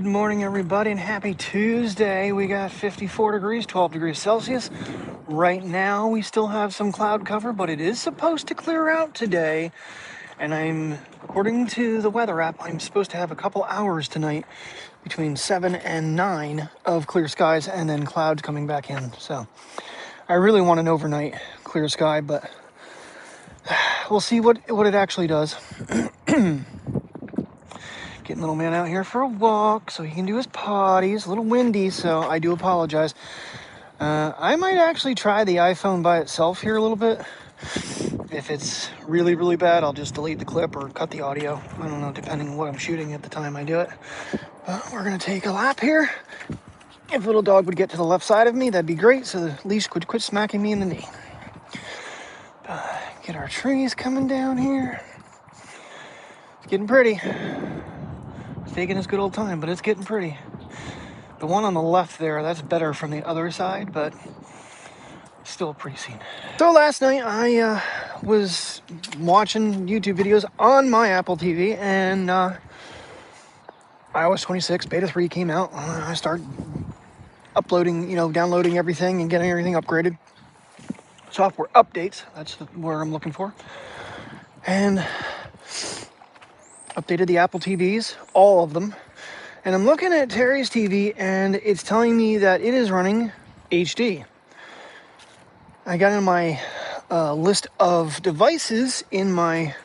Good morning, everybody, and happy Tuesday. We got 54 degrees, 12 degrees Celsius. Right now, we still have some cloud cover, but it is supposed to clear out today. And according to the weather app, I'm supposed to have a couple hours tonight between 7 and 9 of clear skies and then clouds coming back in. So I really want an overnight clear sky, but we'll see what it actually does. Getting little man out here for a walk so he can do his potty. It's a little windy, so I do apologize. I might actually try the iPhone by itself here a little bit. If it's really, really bad, I'll just delete the clip or cut the audio. I don't know, depending on what I'm shooting at the time I do it. But we're going to take a lap here. If little dog would get to the left side of me, that'd be great, so the leash could quit smacking me in the knee. Get our trees coming down here. It's getting pretty. It's taking its good old time, but it's getting pretty. The one on the left there, that's better from the other side, but still a pretty scene. So last night I was watching YouTube videos on my Apple TV, and iOS 26 Beta 3 came out. I started uploading, downloading everything and getting everything upgraded. Software updates, that's the word I'm looking for. And updated the Apple TVs, all of them. And I'm looking at Terry's TV, and it's telling me that it is running HD. I got in my list of devices in my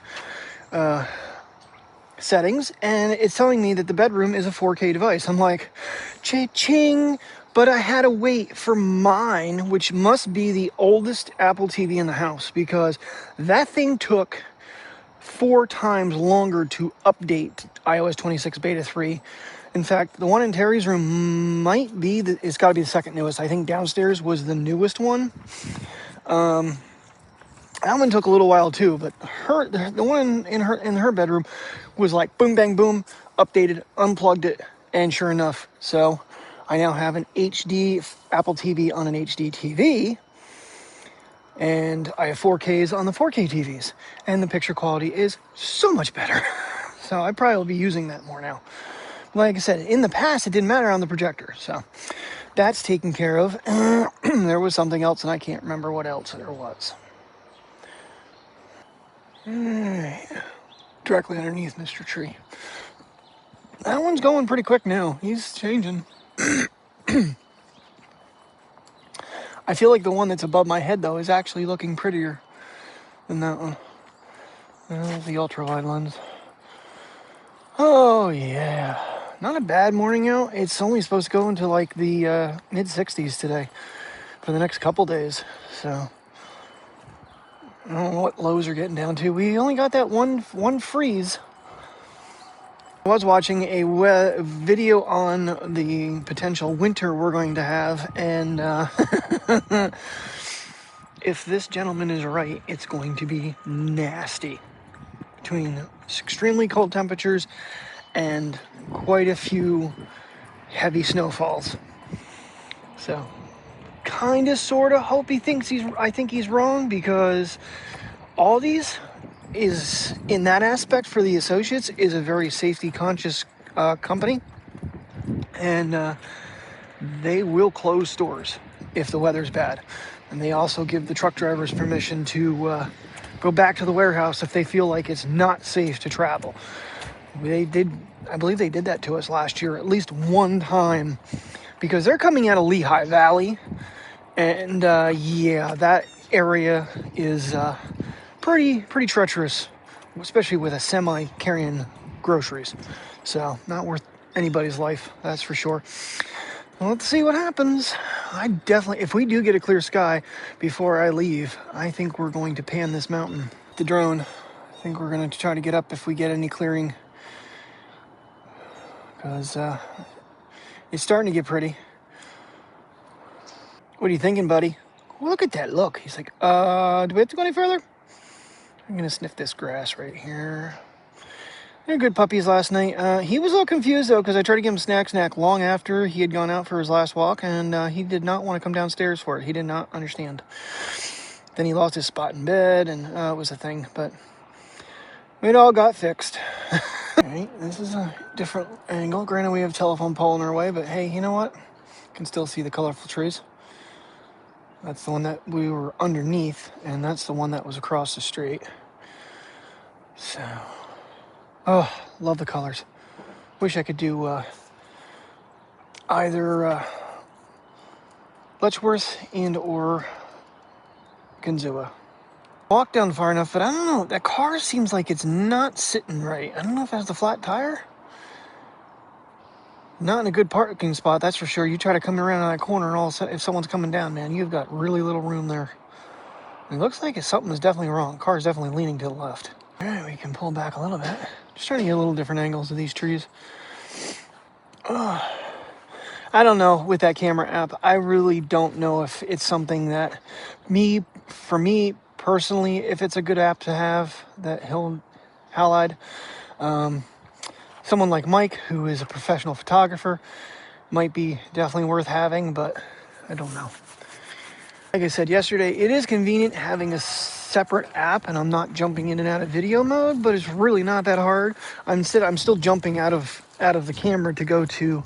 settings, and it's telling me that the bedroom is a 4K device. I'm like, cha-ching! But I had to wait for mine, which must be the oldest Apple TV in the house, because that thing took 4 times longer to update iOS 26 Beta 3. In fact, the one in Terry's room might be, it's got to be the second newest. I think downstairs was the newest one. That one took a little while too, but the one in her bedroom was like boom, bang, boom, updated, unplugged it, and sure enough. So I now have an HD Apple TV on an HD TV. And I have 4Ks on the 4K TVs. And the picture quality is so much better. So I probably will be using that more now. Like I said, in the past, it didn't matter on the projector. So that's taken care of. There was something else, and I can't remember what else there was. Directly underneath Mr. Tree. That one's going pretty quick now. He's changing. I feel like the one that's above my head, though, is actually looking prettier than that one. The ultra-wide lens. Oh, yeah. Not a bad morning out. It's only supposed to go into, like, the mid-60s today for the next couple days. So, I don't know what lows are getting down to. We only got that one freeze. I was watching a video on the potential winter we're going to have, and if this gentleman is right, it's going to be nasty. Between extremely cold temperatures and quite a few heavy snowfalls. So, kind of, sort of hope I think he's wrong, because Aldi's is, in that aspect for the associates, is a very safety conscious company, and they will close stores if the weather's bad, and they also give the truck drivers permission to go back to the warehouse if they feel like it's not safe to travel. I believe they did that to us last year at least one time, because they're coming out of Lehigh Valley, and yeah, that area is pretty treacherous, especially with a semi carrying groceries. So not worth anybody's life, that's for sure. Well, let's see what happens. I definitely, if we do get a clear sky before I leave, I think we're going to pan this mountain. The drone, I think we're going to try to get up if we get any clearing, because it's starting to get pretty. What are you thinking, buddy? Look at that look. He's like, do we have to go any further? I'm going to sniff this grass right here. They're good puppies last night. He was a little confused, though, because I tried to give him snack long after he had gone out for his last walk, and he did not want to come downstairs for it. He did not understand. Then he lost his spot in bed, and it was a thing, but it all got fixed. Alright, this is a different angle. Granted, we have a telephone pole in our way, but hey, you know what? Can still see the colorful trees. That's the one that we were underneath, and that's the one that was across the street. So, oh, love the colors. Wish I could do either Letchworth and or Ganzua. Walked down far enough, but I don't know. That car seems like it's not sitting right. I don't know if it has the flat tire. Not in a good parking spot, that's for sure. You try to come around that corner, and all of a sudden, if someone's coming down, man, you've got really little room there. It looks like something is definitely wrong. The car is definitely leaning to the left. All right, we can pull back a little bit. Just trying to get a little different angles of these trees. I don't know with that camera app. I really don't know if it's something that for me personally, if it's a good app to have, that Halide. Someone like Mike, who is a professional photographer, might be definitely worth having, but I don't know. Like I said yesterday, it is convenient having a separate app, and I'm not jumping in and out of video mode, but it's really not that hard. I'm still jumping out of the camera to go to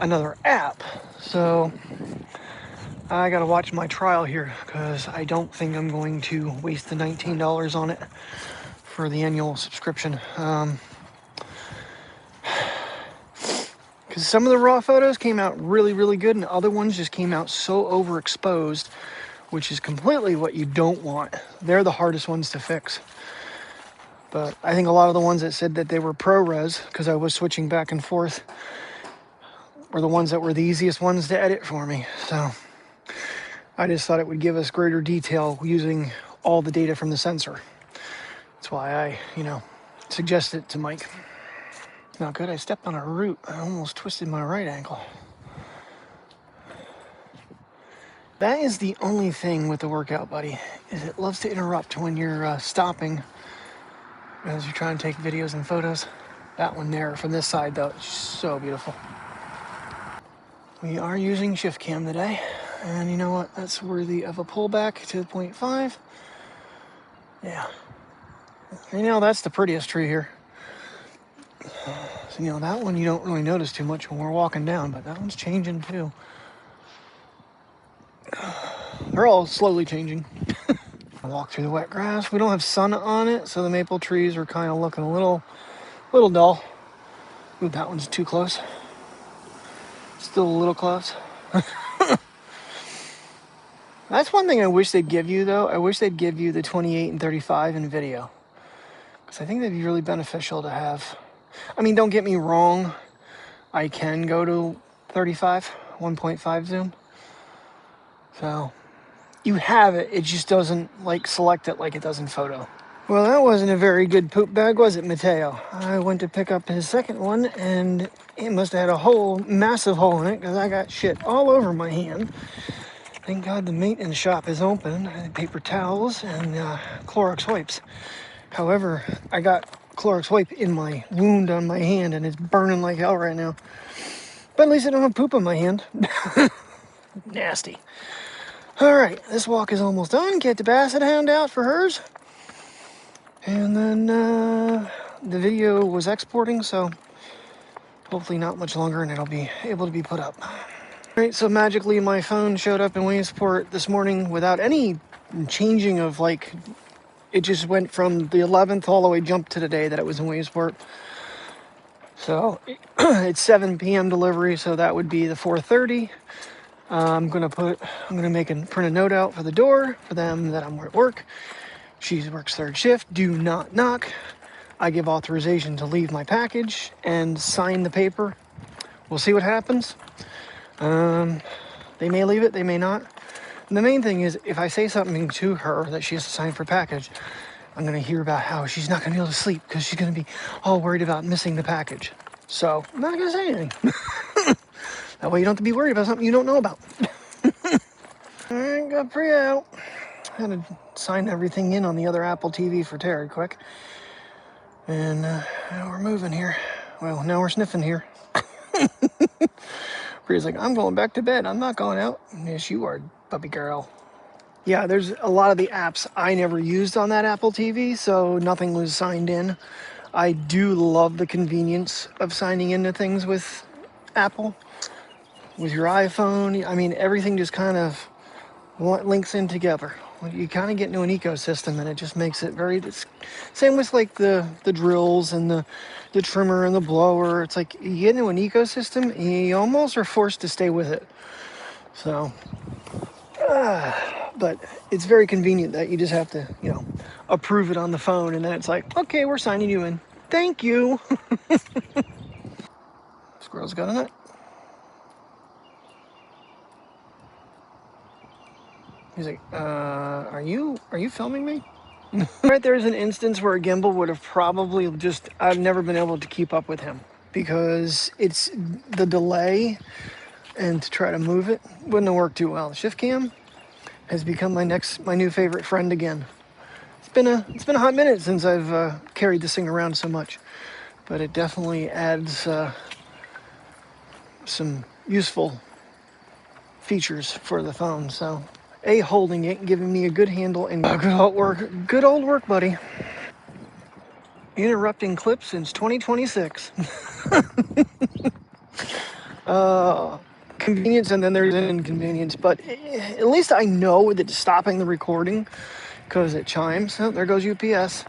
another app. So I gotta watch my trial here, because I don't think I'm going to waste the $19 on it for the annual subscription. Because some of the raw photos came out really, really good, and other ones just came out so overexposed, which is completely what you don't want. They're the hardest ones to fix. But I think a lot of the ones that said that they were ProRes, because I was switching back and forth, were the ones that were the easiest ones to edit for me. So I just thought it would give us greater detail using all the data from the sensor. That's why I, suggested it to Mike. Not good. I stepped on a root. I almost twisted my right ankle. That is the only thing with the Workout Buddy, is it loves to interrupt when you're stopping as you're trying to take videos and photos. That one there from this side, though, it's so beautiful. We are using shift cam today, and you know what? That's worthy of a pullback to 0.5. Yeah. Right now, that's the prettiest tree here. So, that one you don't really notice too much when we're walking down, but that one's changing too. They're all slowly changing. I walk through the wet grass. We don't have sun on it, so the maple trees are kind of looking a little dull. Ooh, that one's too close. Still a little close. That's one thing I wish they'd give you, though. I wish they'd give you the 28 and 35 in video, because I think that'd be really beneficial to have. I mean, don't get me wrong. I can go to 35, 1.5 zoom. So you have it. It just doesn't select it like it does in photo. Well, that wasn't a very good poop bag, was it, Mateo? I went to pick up his second one, and it must have had a massive hole in it, because I got shit all over my hand. Thank God the maintenance shop is open. I had paper towels and Clorox wipes. However, I got Clorox wipe in my wound on my hand, and it's burning like hell right now. But at least I don't have poop on my hand. Nasty. All right, this walk is almost done. Get the Basset Hound out for hers. And then the video was exporting, so hopefully not much longer, and it'll be able to be put up. All right, so magically my phone showed up in Williamsport this morning without any changing of it just went from the 11th all the way jumped to the day that it was in Williamsport. So it's 7 p.m. delivery, so that would be the 4:30. I'm gonna print a note out for the door for them that I'm at work. She works third shift. Do not knock. I give authorization to leave my package and sign the paper. We'll see what happens. They may leave it, they may not. And the main thing is, if I say something to her that she has to sign for package, I'm going to hear about how she's not going to be able to sleep because she's going to be all worried about missing the package. So I'm not going to say anything. That way you don't have to be worried about something you don't know about. All right, got Priya out. I had to sign everything in on the other Apple TV for Terry quick. And now we're moving here. Well, now we're sniffing here. Priya's like, I'm going back to bed. I'm not going out. Yes, you are, puppy girl. Yeah, there's a lot of the apps I never used on that Apple TV, so nothing was signed in. I do love the convenience of signing into things with Apple, with your iPhone. I mean, everything just kind of links in together. You kind of get into an ecosystem, and it just makes it very. Same with like the drills and the trimmer and the blower. It's like you get into an ecosystem, and you almost are forced to stay with it. So, but it's very convenient that you just have to, approve it on the phone, and then it's like, okay, we're signing you in. Thank you. Squirrel's got a nut. He's like, are you filming me? Right, there's an instance where a gimbal would have probably I've never been able to keep up with him because it's the delay, and to try to move it wouldn't have worked too well. The shift cam has become my new favorite friend again. It's been a hot minute since I've carried this thing around so much, but it definitely adds some useful features for the phone. So, holding it, giving me a good handle, and good old work, buddy. Interrupting clips since 2026. Convenience, and then there's an inconvenience, but at least I know that it's stopping the recording because it chimes. Oh, there goes UPS.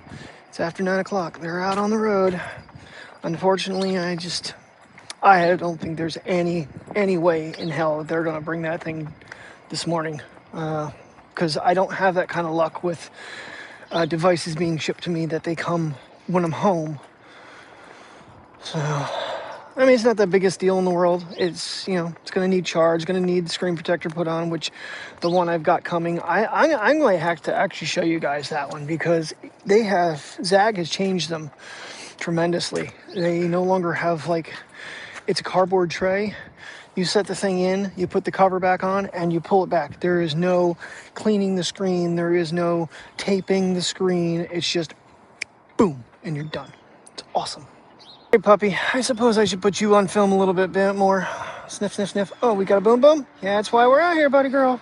It's after 9 o'clock. They're out on the road. Unfortunately, I don't think there's any way in hell that they're going to bring that thing this morning, because I don't have that kind of luck with devices being shipped to me that they come when I'm home. So, I mean, it's not the biggest deal in the world. It's, it's going to need charge, going to need the screen protector put on, which the one I've got coming, I'm going to have to actually show you guys that one, because Zag has changed them tremendously. They no longer have it's a cardboard tray. You set the thing in, you put the cover back on, and you pull it back. There is no cleaning the screen. There is no taping the screen. It's just boom, and you're done. It's awesome. Hey, puppy, I suppose I should put you on film a little bit more. Sniff, sniff, sniff. Oh, we got a boom boom? Yeah, that's why we're out here, buddy girl.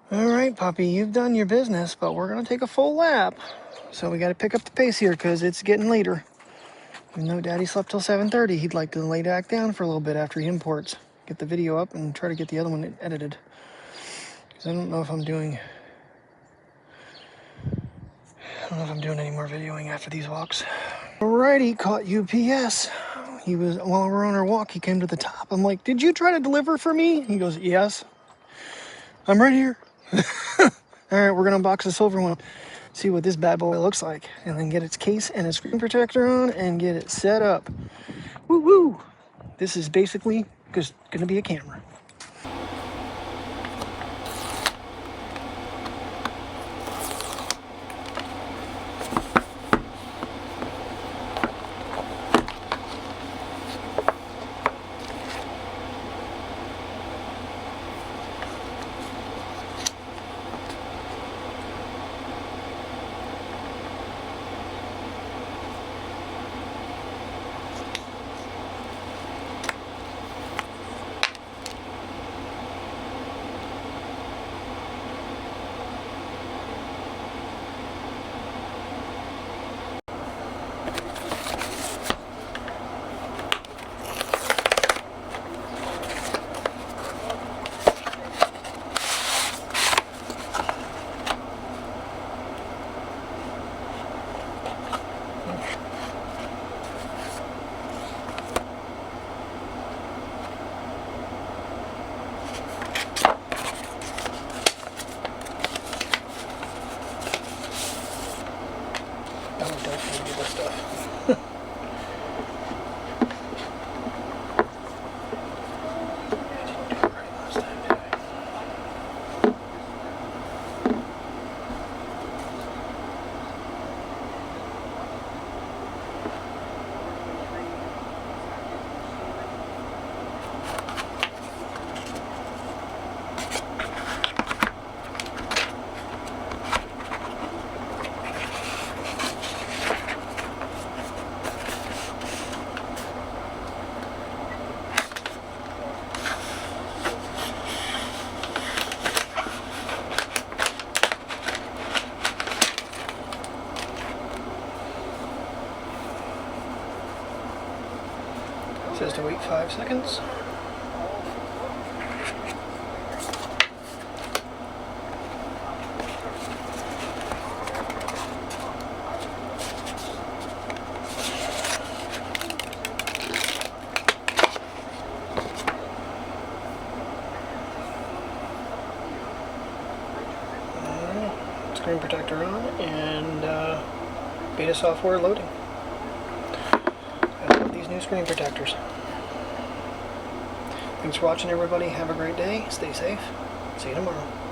All right, puppy, you've done your business, but we're going to take a full lap. So we got to pick up the pace here because it's getting later. Even though Daddy slept till 7:30, he'd like to lay back down for a little bit after he imports. Get the video up and try to get the other one edited. Because I don't know if I'm doing any more videoing after these walks. Alrighty, caught UPS. While we were on our walk, he came to the top. I'm like, did you try to deliver for me? He goes, yes. I'm right here. Alright, we're going to unbox the silver one. See what this bad boy looks like. And then get its case and a screen protector on and get it set up. Woo woo! This is basically just going to be a camera. says to wait 5 seconds. Screen protector on, and beta software loading. I love these new screen protectors. Thanks for watching, everybody. Have a great day. Stay safe. See you tomorrow.